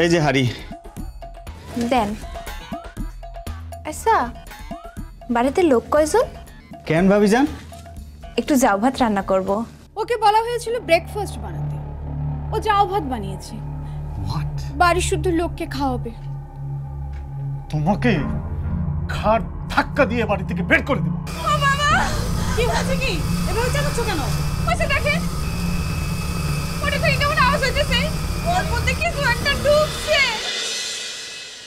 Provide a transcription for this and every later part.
এই যে হাড়ি দেন। আচ্ছা, বাড়িতে লোক কয়জন? কেন ভাবিজান? একটু জাউ ভাত রান্না করব। ওকে বলা হয়েছিল ব্রেকফাস্ট বানাতে, ও জাউ ভাত বানিয়েছে। হোয়াট? বাড়ির শুদ্ধ লোককে খাওয়াবে। তোমাকে ঘাড় ধাক্কা দিয়ে বাড়ি থেকে বের করে দেব। ও বাবা, কি হচ্ছে কি? এভাবে চালাচ্ছ কেন? ওইসে দেখেন, ওটা তো কেমন আওয়াজ হইতেছে, ওর মধ্যে কিছু একটা ঢুকছে।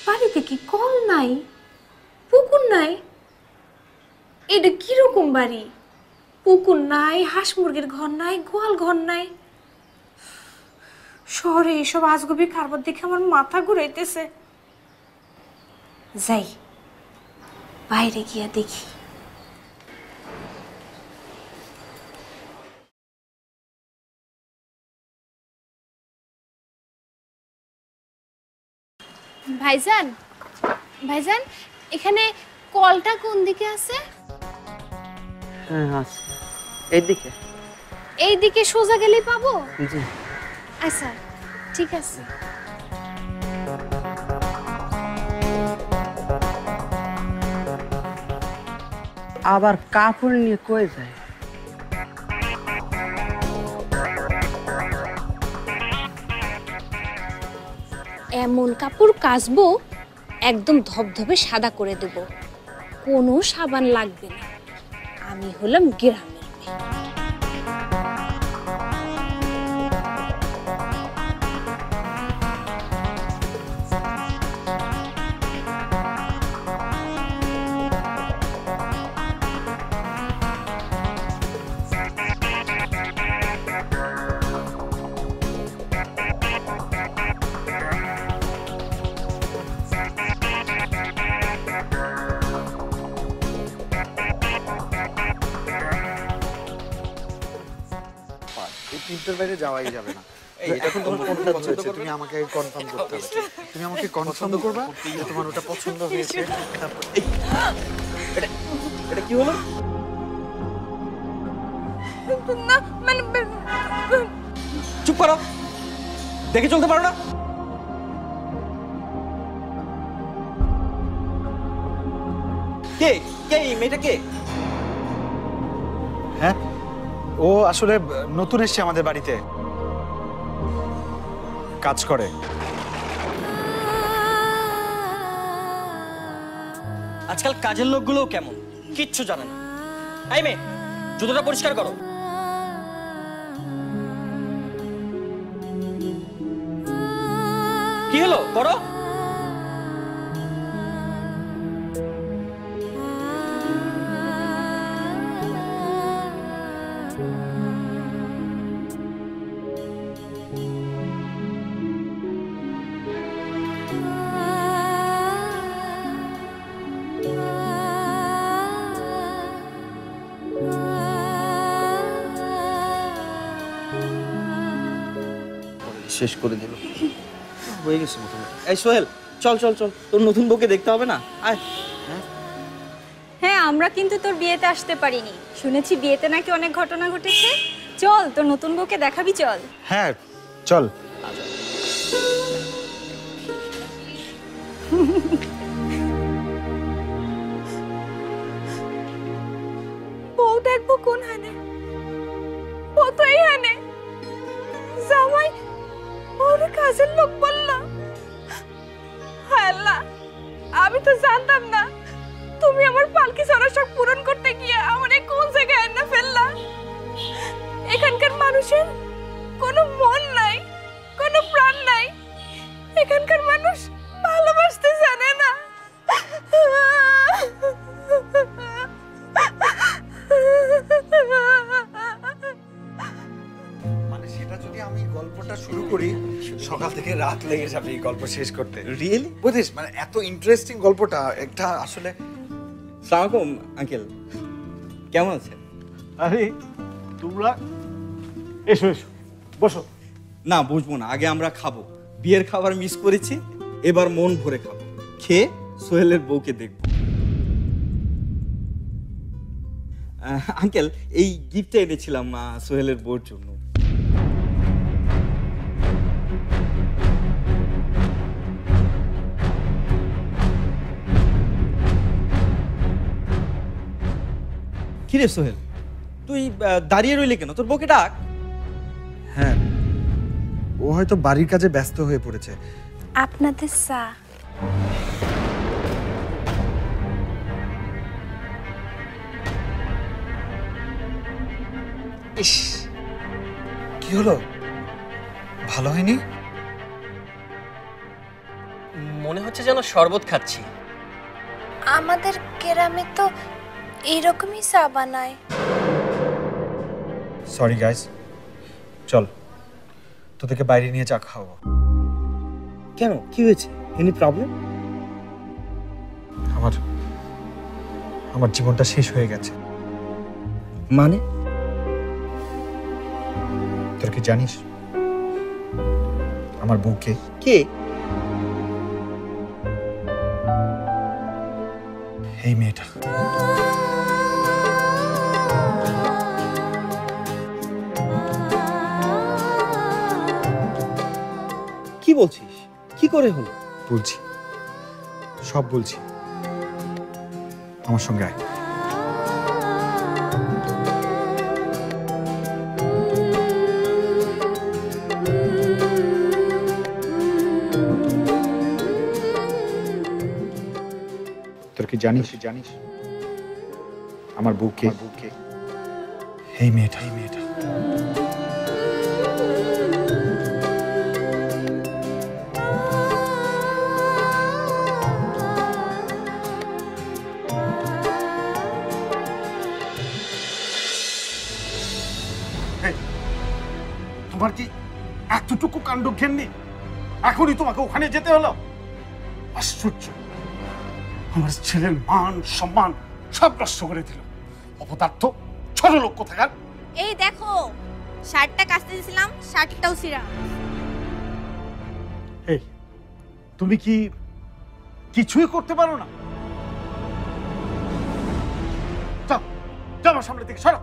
বাড়িতে কি কল নাই, পুকুর নাই? এটা কিরকম বাড়ি? পুকুর নাই, হাঁস মুরগির ঘর নাই, গোয়াল ঘর নাই। শহরে এসব আজগুবি কারবার দেখে আমার মাথা ঘুরাইতেছে। যাই, বাইরে গিয়া দেখি। ভাইজান, ভাইজান, এখানে কলটা কোন দিকে আছে? হ্যাঁ আছে, এইদিকে। এইদিকে সোজা গেলেই পাবো? জি। আচ্ছা, ঠিক আছে। আবার কাপড় নিয়ে কই যায়? এমন কাপড় কাচবো একদম ধবধবে সাদা করে দেব, কোনো সাবান লাগবে না। আমি হলাম গ্রামের মেয়ে। তিনটার বাইরে যাওয়াই যাবে না। এখন তোমার কোনটা পছন্দ তুমি আমাকে কনফার্ম করতে হবে। তুমি আমাকে কনফার্ম করবা যে তোমার ওটা পছন্দ হয়েছে। এটা কি হলো? না মানে চুপ করো, দেখে চলতে পারো না? কে কে এই মেয়েটা কে? হ্যাঁ, ও আসলে নতুন এসেছে আমাদের বাড়িতে, কাজ করে। আজকাল কাজের লোকগুলোও কেমন, কিচ্ছু জানে না। এই মেয়ে, জুতোটা পরিষ্কার করো। কি হলো, করো। শেষ করে দিল, হয়ে গেছে মোটামুটি। এই সোহেল, চল চল চল, তোর নতুন বউকে দেখতে হবে না? আয়। হ্যাঁ, আমরা কিন্তু তোর বিয়েতে আসতে পারিনি। শুনেছি বিয়েতে নাকি অনেক ঘটনা ঘটেছে। চল, তোর নতুন বউকে দেখাবি, চল। হ্যাঁ চল। বউ দেখবো কোন হানে? বউ তো এই হানে। জামাই ওর কাজের লোক বললো। হায় আল্লাহ, আমি তো জানতাম না তুমি আমার পালকি চড়ার শখ পূরণ করতে গিয়ে আমার কোন জায়গায় এনে ফেললা। এখানকার মানুষের কোনো মন নাই, কোনো প্রাণ নাই। এখানকার মানুষ ভালোবাসতে জানে না। মানে সেটা যদি আমি গল্পটা শুরু করি, সকাল থেকে রাত লেগে যাবে এই গল্প শেষ করতে। রিয়েলি? বুঝিস, মানে এত ইন্টারেস্টিং গল্পটা একটা আসলে। আসসালামু আলাইকুম আঙ্কেল, কেমন আছেন? আরে তোমরা এসো এসো, বসো। না, বুঝবো না, আগে আমরা খাবো। বিয়ের খাবার মিস করেছি, এবার মন ভরে খাবো। খেয়ে সোহেলের বউকে দেখবো। আঙ্কেল, এই গিফটটা এনেছিলাম সোহেলের বউর জন্য। কি রে সোহেল, তুই দাঁড়িয়ে রইলি কেন? তোর বউকে ডাক। হ্যাঁ, ও হয়তো বাড়ির কাজে ব্যস্ত হয়ে পড়েছে। আপনাদের চা। ইস, কি হলো? ভালো হয়নি? মনে হচ্ছে যেন শরবত খাচ্ছি। আমাদের গ্রামে তো এরকমই চা বানায়। সরি গাইস, চল তোদেরকে বাইরে নিয়ে চা খাওয়াবো। কেন, কি হয়েছে? Any problem? আমার জীবনটা শেষ হয়ে গেছে। মানে? তোর কি জানিস আমার বউকে? কে? এই মেয়েটা। কি বলছিস? কি করে হলো? বলছি, সব বলছি, আমার সঙ্গে আয়। তোর কি জানিস আমার বউকে? এই মেয়েটা। তোমার কি এতটুকু কাণ্ড জ্ঞান নেই? এখনই তোমাকে ওখানে যেতে হলো? আশ্চর্য! আমার ছেলের মান সম্মান সব নষ্ট করে দিল। অপদার্থ, ছোট লোক কোথাকার। এই দেখো, শার্টটা কাচতে দিয়েছিলাম, শার্টটাও ছিঁড়া। এই, তুমি কি কিছুই করতে পারো না? যাও, আমার সামনে থেকে সরো।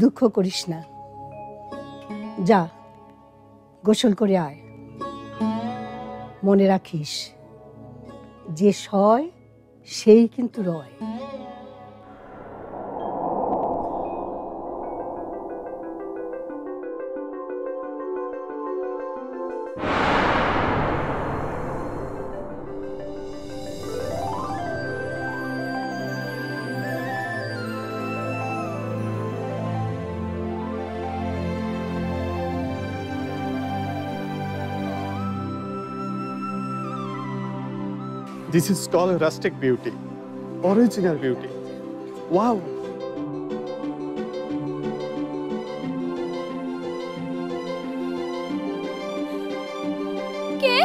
দুঃখ করিস না, যা গোসল করে আয়। মনে রাখিস, যে সয় সেই কিন্তু রয়। This is called rustic beauty, original beauty. Wow! K?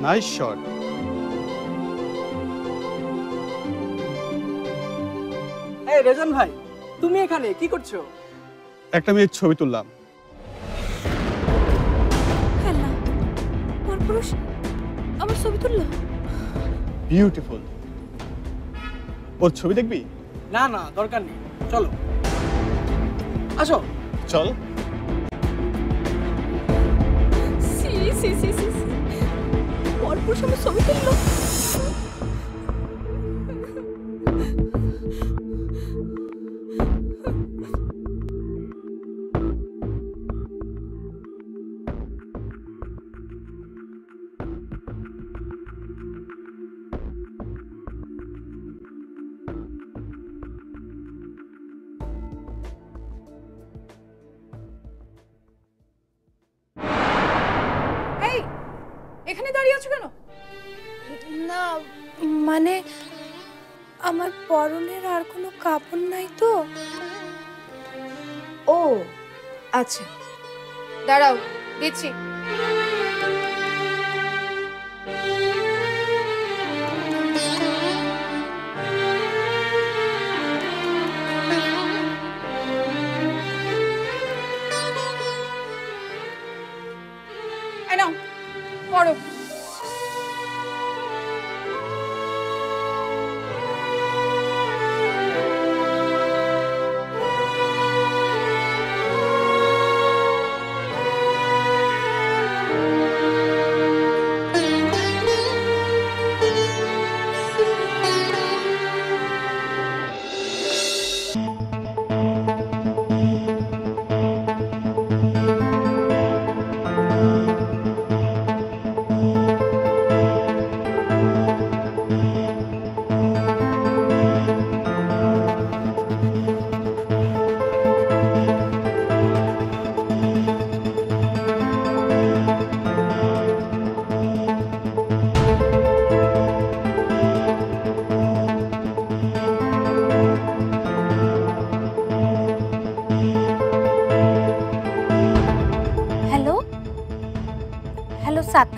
Nice shot. এই রেজান ভাই, তুমি এখানে কি করছো? একটা মেয়ের ছবি তুললাম। হ্যালো, পরপুরুষ আমার ছবি তুললো। বিউটিফুল। ওর ছবি দেখবি? না না, দরকার নেই, চলো আসো। চল। সি সি সি সি, পরপুরুষ আমার ছবি তুললো। এখানে দাঁড়িয়ে আছো কেন? না মানে আমার পরনের আর কোনো কাপড় নাই তো। ও আচ্ছা, দাঁড়াও দিচ্ছি।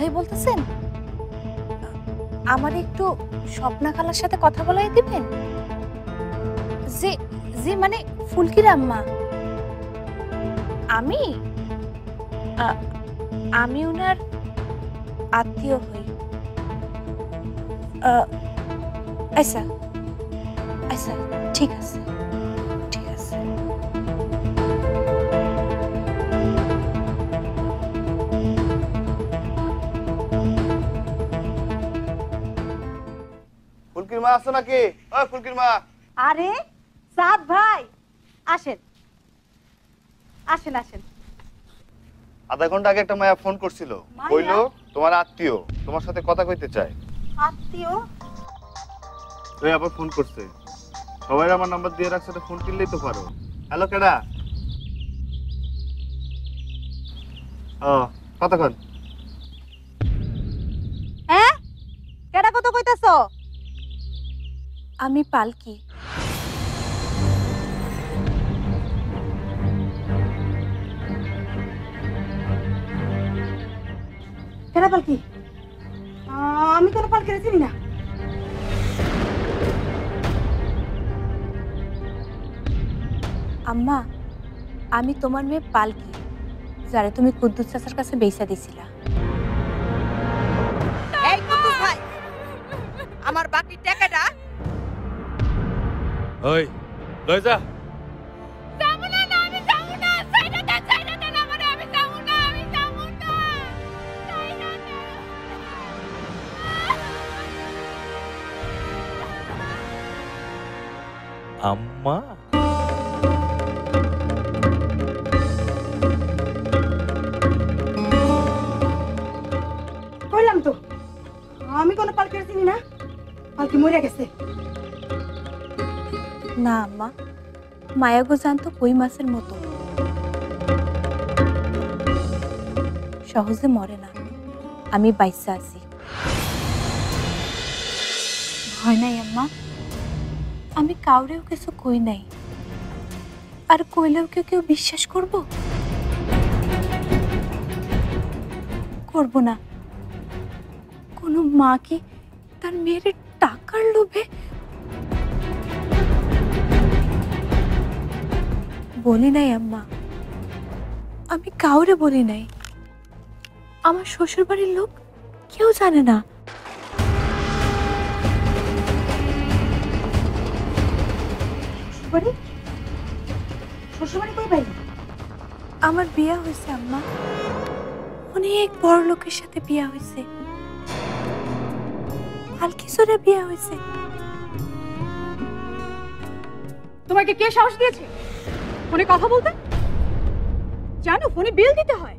ভাই বলতেছেন? আমার একটু স্বপ্না খালার সাথে কথা বলাই দিবেন? জি জি, মানে ফুলকির আম্মা। আমি ওনার আত্মীয় হই। আচ্ছা আচ্ছা, ঠিক আছে ঠিক আছে। ফুলকির মা আছো নাকি? ও ফুলকির মা। আরে সাদ ভাই, আসেন আসেন আসেন। আধা ঘন্টা আগে একটা মায়া ফোন করছিল, মায়া? কইলো তোমার আত্মীয় তোমার সাথে কথা কইতে চায়। আত্মীয়? তুই আবার ফোন করছে। সবাই আমার নাম্বার দিয়ে রাখছে, তো ফোন কিনলেই তো পারো। হ্যালো কেডা? ও কতক্ষণ? হ্যাঁ, কেডা কত কইতাছো? আমি পালকি। কেডা পালকি? আমি কোনো পালকিরে চিনি না। আম্মা, আমি তোমার মেয়ে পালকি, যারে তুমি কুদ্দুস চাচার কাছে বেচা দিছিলা। এই কুদ্দুস ভাই, আমার বাকি টাকাটা ওই লই যা। আম্মা কইলাম তো আমি কোনো পালকিরে চিনি না। পালকি মরে গেছে। না আম্মা, মায়াগো জানতো কই মাছের মতো, সহজে মরে না। আমি বাইসা আছি। ভয় নাই আম্মা, আমি কাউরেও কিছু কই নাই। আর কইলেও কেউ বিশ্বাস করব? করব না। কোনো মা কি তার মেয়ের টাকার লোভে? বলি নাই আম্মা, আমি কাউরে বলি নাই। আমার শ্বশুর বাড়ির লোক কেউ জানে না। শ্বশুরবাড়ি কই পাইলি? আমার বিয়া হয়েছে আম্মা, অনেক বড় লোকের সাথে বিয়া হয়েছে। আলকিসরে বিয়া হয়েছে। তোমাকে কে সাহস দিয়েছে ফোনে কথা বলতে? জানো ফোনে বিল দিতে হয়,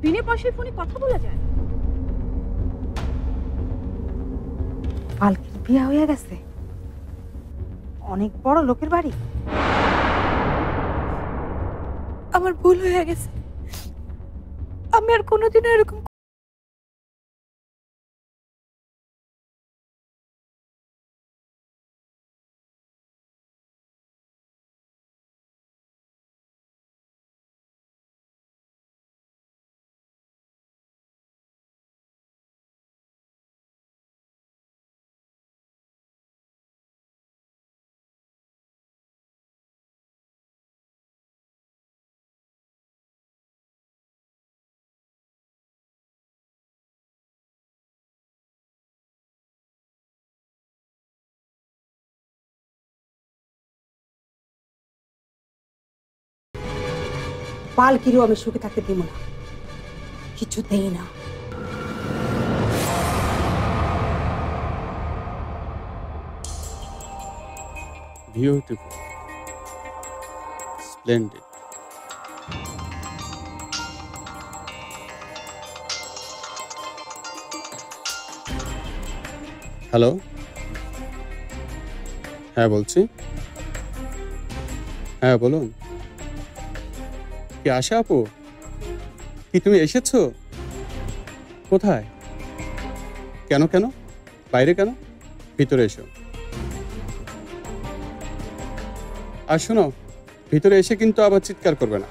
বিনা পয়সায় ফোনে কথা বলা যায়। পালকির বিয়া হয়ে গেছে? অনেক বড় লোকের বাড়ি। আমার ভুল হয়ে গেছে। আমি আর কোনোদিনও এরকম পালকিরও আমি সুখে থাকতে দিব না, কিছুতেই না। Beautiful, splendid. হ্যালো, হ্যাঁ বলছি। হ্যাঁ বলুন। কি আশা আপু, কি তুমি এসেছো? কোথায়? কেন কেন বাইরে কেন? ভিতরে এসো। আর শোনো, ভিতরে এসে কিন্তু আবার চিৎকার করবে না।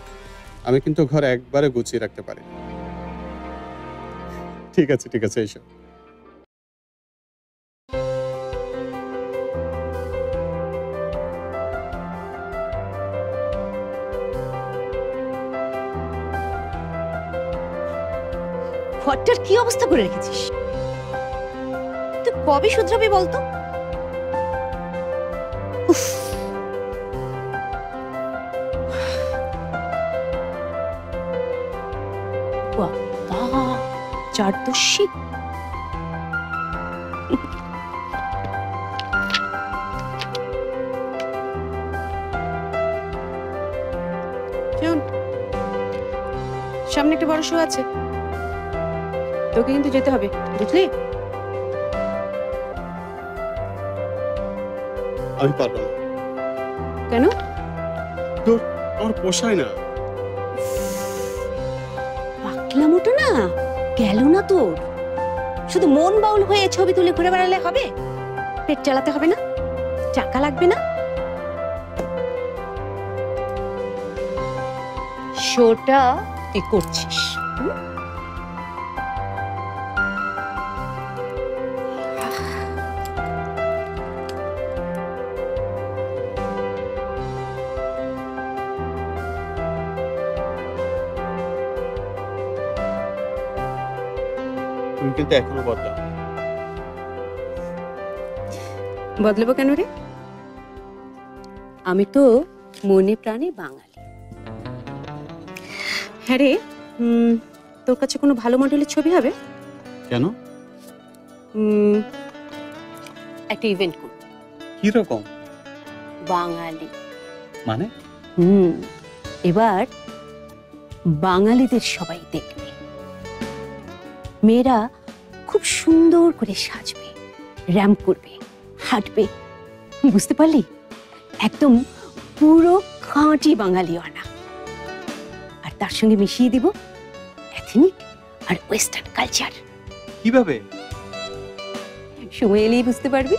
আমি কিন্তু ঘর একবারে গুছিয়ে রাখতে পারি। ঠিক আছে এসো। ঘরটার কি অবস্থা করে রেখেছিস? তুই কবে শুধরাবি বলতো? উফ। বাবা, চারদর্শী। সামনে একটা বড় শো আছে, তোকে কিন্তু যেতে হবে, বুঝলি? আমি পারবো না। কেন? তোর আমার পোষায় না। পাগলামোটা না গেল না তোর। শুধু মন বাউল হয়ে ছবি তুলে ঘুরে বেড়ালে হবে? পেট চালাতে হবে না? টাকা লাগবে না? শোটা তুই করছিস, তুমি কিন্তু এখনো বদলাও। বদলাবো কেন রে? আমি তো মনে প্রাণে বাঙালি। হ্যাঁ রে, তোর কাছে কোনো ভালো মডেলের ছবি হবে? কেন? একটা ইভেন্ট করব। কি রকম? বাঙালি মানে? এবার বাঙালিদের সবাই দেখবে। মেয়েরা খুব সুন্দর করে সাজবে, র্যাম্প করবে, হাঁটবে, বুঝতে পারলি? একদম পুরো খাঁটি বাঙালিয়ানা। আর তার সঙ্গে মিশিয়ে দিব এথনিক আর ওয়েস্টার্ন কালচার। কিভাবে? সময় এলেই বুঝতে পারবি।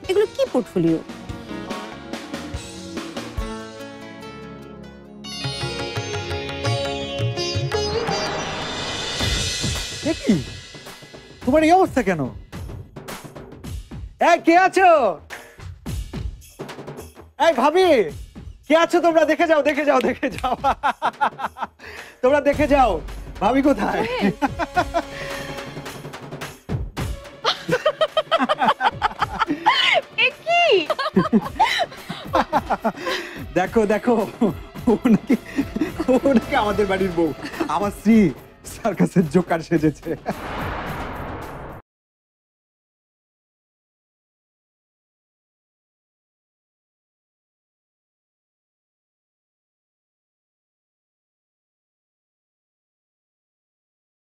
এগুলো কি পোর্টফোলিও? কি তোমার এই অবস্থা কেন? এই কে আছো? এই ভাবি, কে আছো তোমরা? দেখে যাও তোমরা দেখে যাও ভাবি কোথায়। দেখো ও নাকি আমাদের বাড়ির বউ, আমার স্ত্রী সার্কাসের জোকার সেজেছে।